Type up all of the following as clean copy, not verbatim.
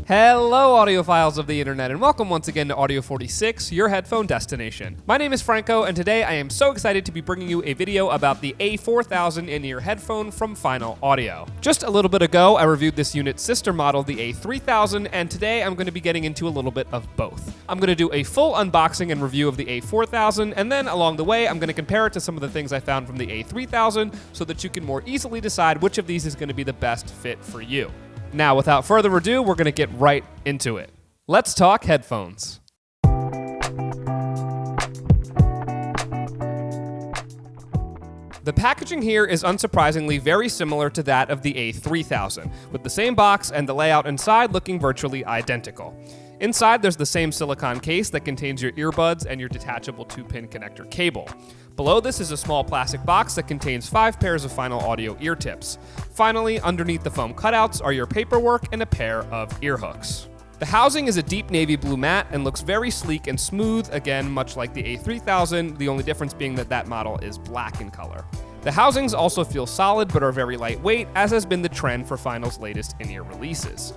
Hello, audiophiles of the internet, and welcome once again to Audio 46, your headphone destination. My name is Franco, and today I am so excited to be bringing you a video about the A4000 in-ear headphone from Final Audio. Just a little bit ago, I reviewed this unit's sister model, the A3000, and today I'm going to be getting into a little bit of both. I'm going to do a full unboxing and review of the A4000, and then along the way, I'm going to compare it to some of the things I found from the A3000 so that you can more easily decide which of these is going to be the best fit for you. Now, without further ado, we're going to get right into it. Let's talk headphones. The packaging here is unsurprisingly very similar to that of the A3000, with the same box and the layout inside looking virtually identical. Inside, there's the same silicone case that contains your earbuds and your detachable 2-pin connector cable. Below this is a small plastic box that contains 5 pairs of Final Audio ear tips. Finally, underneath the foam cutouts are your paperwork and a pair of ear hooks. The housing is a deep navy blue matte and looks very sleek and smooth, again much like the A3000, the only difference being that that model is black in color. The housings also feel solid but are very lightweight, as has been the trend for Final's latest in-ear releases.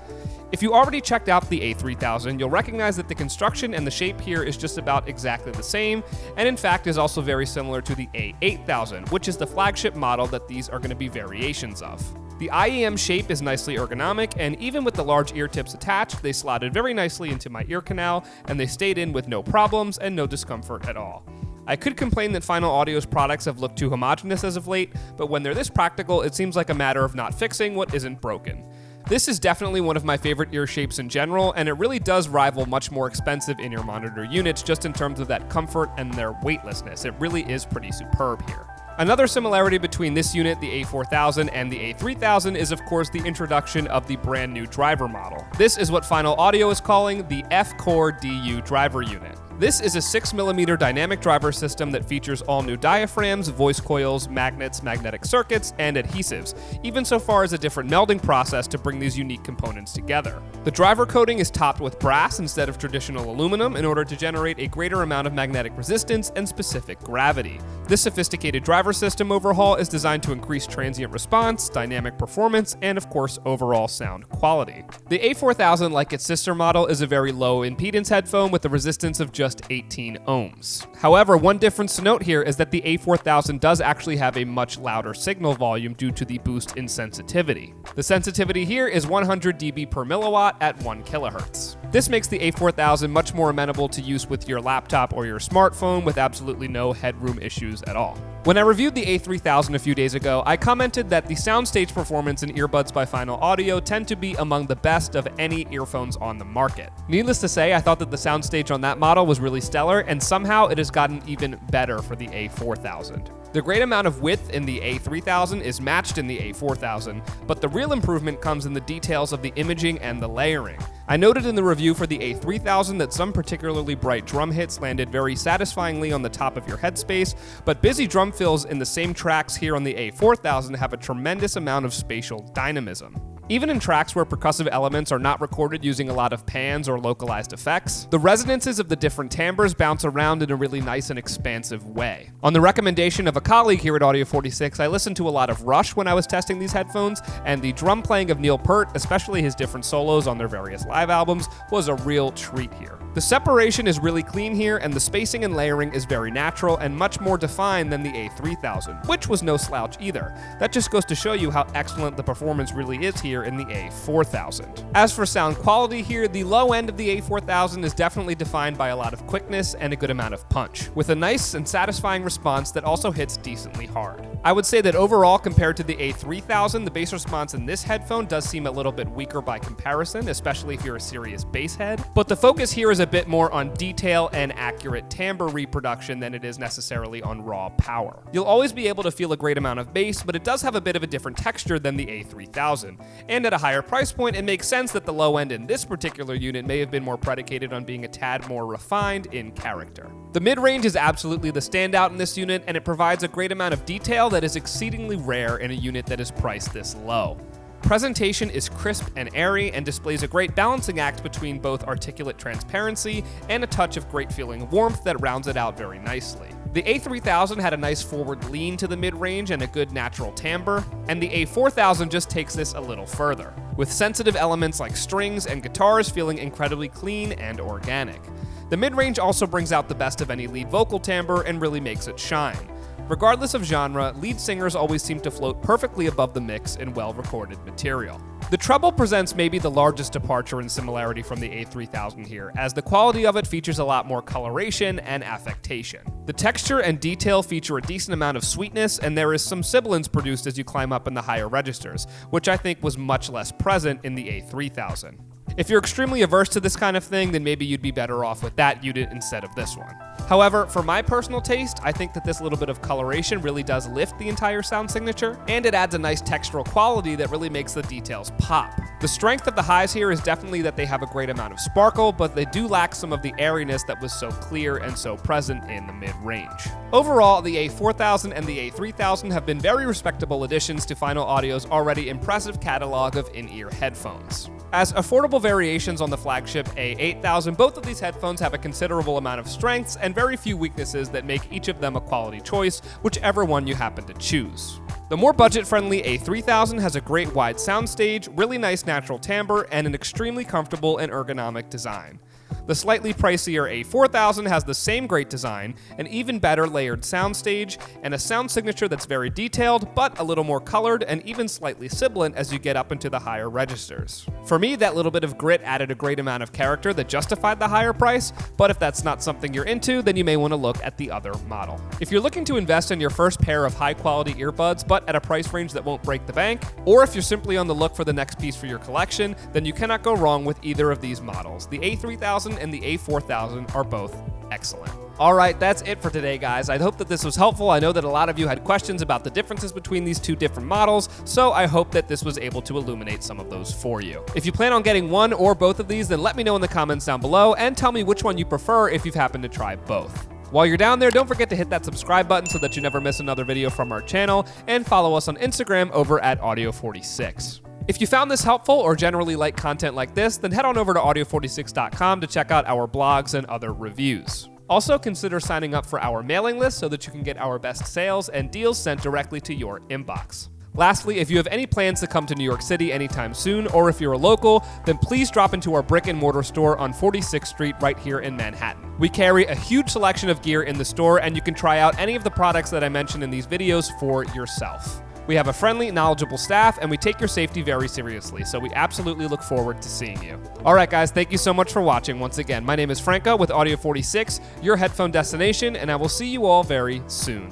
If you already checked out the A3000, you'll recognize that the construction and the shape here is just about exactly the same, and in fact is also very similar to the A8000, which is the flagship model that these are going to be variations of. The IEM shape is nicely ergonomic, and even with the large ear tips attached, they slotted very nicely into my ear canal, and they stayed in with no problems and no discomfort at all. I could complain that Final Audio's products have looked too homogeneous as of late, but when they're this practical, it seems like a matter of not fixing what isn't broken. This is definitely one of my favorite ear shapes in general, and it really does rival much more expensive in-ear monitor units just in terms of that comfort and their weightlessness. It really is pretty superb here. Another similarity between this unit, the A4000, and the A3000 is of course the introduction of the brand new driver model. This is what Final Audio is calling the F-Core DU driver unit. This is a 6mm dynamic driver system that features all new diaphragms, voice coils, magnets, magnetic circuits, and adhesives, even so far as a different melding process to bring these unique components together. The driver coating is topped with brass instead of traditional aluminum in order to generate a greater amount of magnetic resistance and specific gravity. This sophisticated driver system overhaul is designed to increase transient response, dynamic performance, and of course overall sound quality. The A4000, like its sister model, is a very low impedance headphone with a resistance of just 18 ohms. However, one difference to note here is that the A4000 does actually have a much louder signal volume due to the boost in sensitivity. The sensitivity here is 100 dB per milliwatt at 1 kilohertz. This makes the A4000 much more amenable to use with your laptop or your smartphone with absolutely no headroom issues at all. When I reviewed the A3000 a few days ago, I commented that the Soundstage performance in earbuds by Final Audio tend to be among the best of any earphones on the market. Needless to say, I thought that the Soundstage on that model was really stellar, and somehow it has gotten even better for the A4000. The great amount of width in the A3000 is matched in the A4000, but the real improvement comes in the details of the imaging and the layering. I noted in the review for the A3000 that some particularly bright drum hits landed very satisfyingly on the top of your headspace, but busy drum fills in the same tracks here on the A4000 have a tremendous amount of spatial dynamism. Even in tracks where percussive elements are not recorded using a lot of pans or localized effects, the resonances of the different timbres bounce around in a really nice and expansive way. On the recommendation of a colleague here at Audio 46, I listened to a lot of Rush when I was testing these headphones, and the drum playing of Neil Peart, especially his different solos on their various live albums, was a real treat here. The separation is really clean here, and the spacing and layering is very natural and much more defined than the A3000, which was no slouch either. That just goes to show you how excellent the performance really is here in the A4000. As for sound quality here, the low end of the A4000 is definitely defined by a lot of quickness and a good amount of punch, with a nice and satisfying response that also hits decently hard. I would say that overall, compared to the A3000, the bass response in this headphone does seem a little bit weaker by comparison, especially if you're a serious bass head, but the focus here is a bit more on detail and accurate timbre reproduction than it is necessarily on raw power. You'll always be able to feel a great amount of bass, but it does have a bit of a different texture than the A3000, and at a higher price point, it makes sense that the low end in this particular unit may have been more predicated on being a tad more refined in character. The mid-range is absolutely the standout in this unit, and it provides a great amount of detail that is exceedingly rare in a unit that is priced this low. Presentation is crisp and airy and displays a great balancing act between both articulate transparency and a touch of great feeling warmth that rounds it out very nicely. The A3000 had a nice forward lean to the mid-range and a good natural timbre, and the A4000 just takes this a little further, with sensitive elements like strings and guitars feeling incredibly clean and organic. The mid-range also brings out the best of any lead vocal timbre and really makes it shine. Regardless of genre, lead singers always seem to float perfectly above the mix in well-recorded material. The treble presents maybe the largest departure in similarity from the A3000 here, as the quality of it features a lot more coloration and affectation. The texture and detail feature a decent amount of sweetness, and there is some sibilance produced as you climb up in the higher registers, which I think was much less present in the A3000. If you're extremely averse to this kind of thing, then maybe you'd be better off with that unit instead of this one. However, for my personal taste, I think that this little bit of coloration really does lift the entire sound signature, and it adds a nice textural quality that really makes the details pop. The strength of the highs here is definitely that they have a great amount of sparkle, but they do lack some of the airiness that was so clear and so present in the mid-range. Overall, the A4000 and the A3000 have been very respectable additions to Final Audio's already impressive catalog of in-ear headphones. As affordable variations on the flagship A8000, both of these headphones have a considerable amount of strengths and very few weaknesses that make each of them a quality choice, whichever one you happen to choose. The more budget-friendly A3000 has a great wide soundstage, really nice natural timbre, and an extremely comfortable and ergonomic design. The slightly pricier A4000 has the same great design, an even better layered soundstage, and a sound signature that's very detailed, but a little more colored and even slightly sibilant as you get up into the higher registers. For me, that little bit of grit added a great amount of character that justified the higher price, but if that's not something you're into, then you may want to look at the other model. If you're looking to invest in your first pair of high-quality earbuds, but at a price range that won't break the bank, or if you're simply on the look for the next piece for your collection, then you cannot go wrong with either of these models. The A3000 and the A4000 are both excellent. Alright, that's it for today, guys. I hope that this was helpful. I know that a lot of you had questions about the differences between these two different models, so I hope that this was able to illuminate some of those for you. If you plan on getting one or both of these, then let me know in the comments down below and tell me which one you prefer if you've happened to try both. While you're down there, don't forget to hit that subscribe button so that you never miss another video from our channel, and follow us on Instagram over at Audio46. If you found this helpful or generally like content like this, then head on over to audio46.com to check out our blogs and other reviews. Also, consider signing up for our mailing list so that you can get our best sales and deals sent directly to your inbox. Lastly, if you have any plans to come to New York City anytime soon, or if you're a local, then please drop into our brick and mortar store on 46th Street right here in Manhattan. We carry a huge selection of gear in the store, and you can try out any of the products that I mentioned in these videos for yourself. We have a friendly, knowledgeable staff, and we take your safety very seriously, so we absolutely look forward to seeing you. Alright guys, thank you so much for watching once again. My name is Franco with Audio46, your headphone destination, and I will see you all very soon.